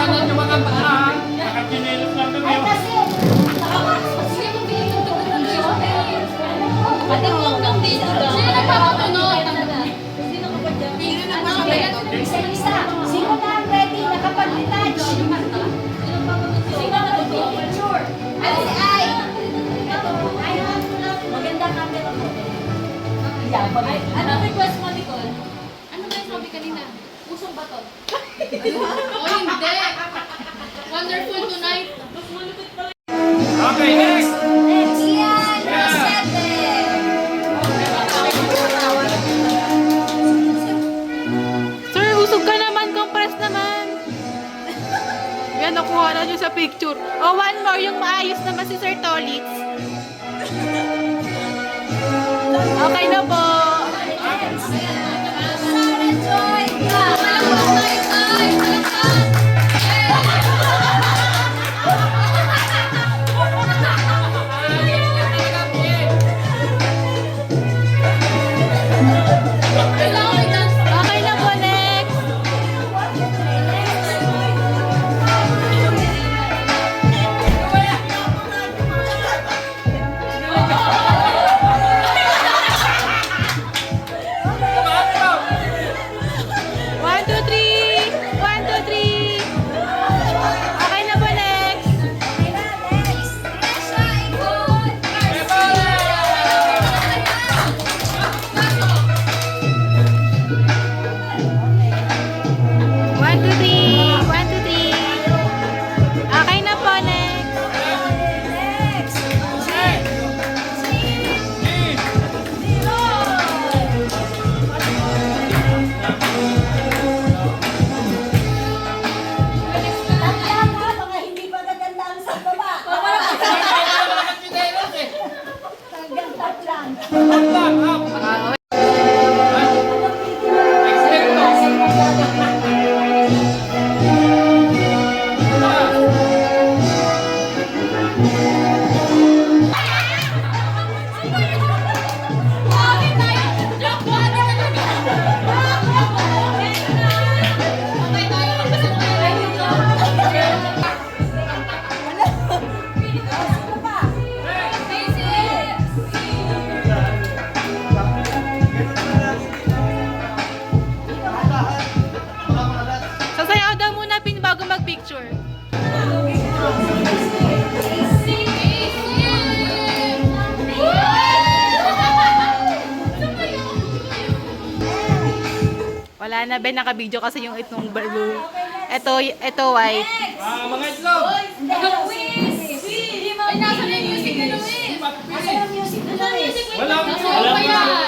Iwanan yung mga paan. Nakachinelos lang kami. Ay, kasi, sige mo Ate mo ng dito daw. sino nagpapatunod? Sino ka ba dyan? Sino nagpapatunod? Isa-isa. Sino na ang ready? Nakapag-detach. Sino picture? Ano si Ay? Maganda camera mo. Ano request mo, Nicole? Ano ba yung sabi kanina? Pusong bato? Oh, hindi. Wonderful tonight. Okay, next. Ian Rosete. Sir, usog ka naman. Compress naman. Yan, nakuha na nyo sa picture. Oh, one more. Yung maayos naman si Sir Tolitz. Okay na po. Sarah Joy. Malakpak tayo, Malakpak. Okay na po, next. One, two, three. One, two, three. Okay na po, next. One, two, three. One, two, three. Okay na po, next. Mga hindi pa gaganda ang sa baba. Nakachinelos eh. Hanggang top lang. Up lang, up. Expecto. Sasayaw daw muna bago mag-picture. Wala na, Ben. Naka-video kasi yung itong blue. Ito white. Mga itlog. Ay, nasa na yung music na Luis? Mapipili. Nasa music na Luis? Wala. Nasa pa yan?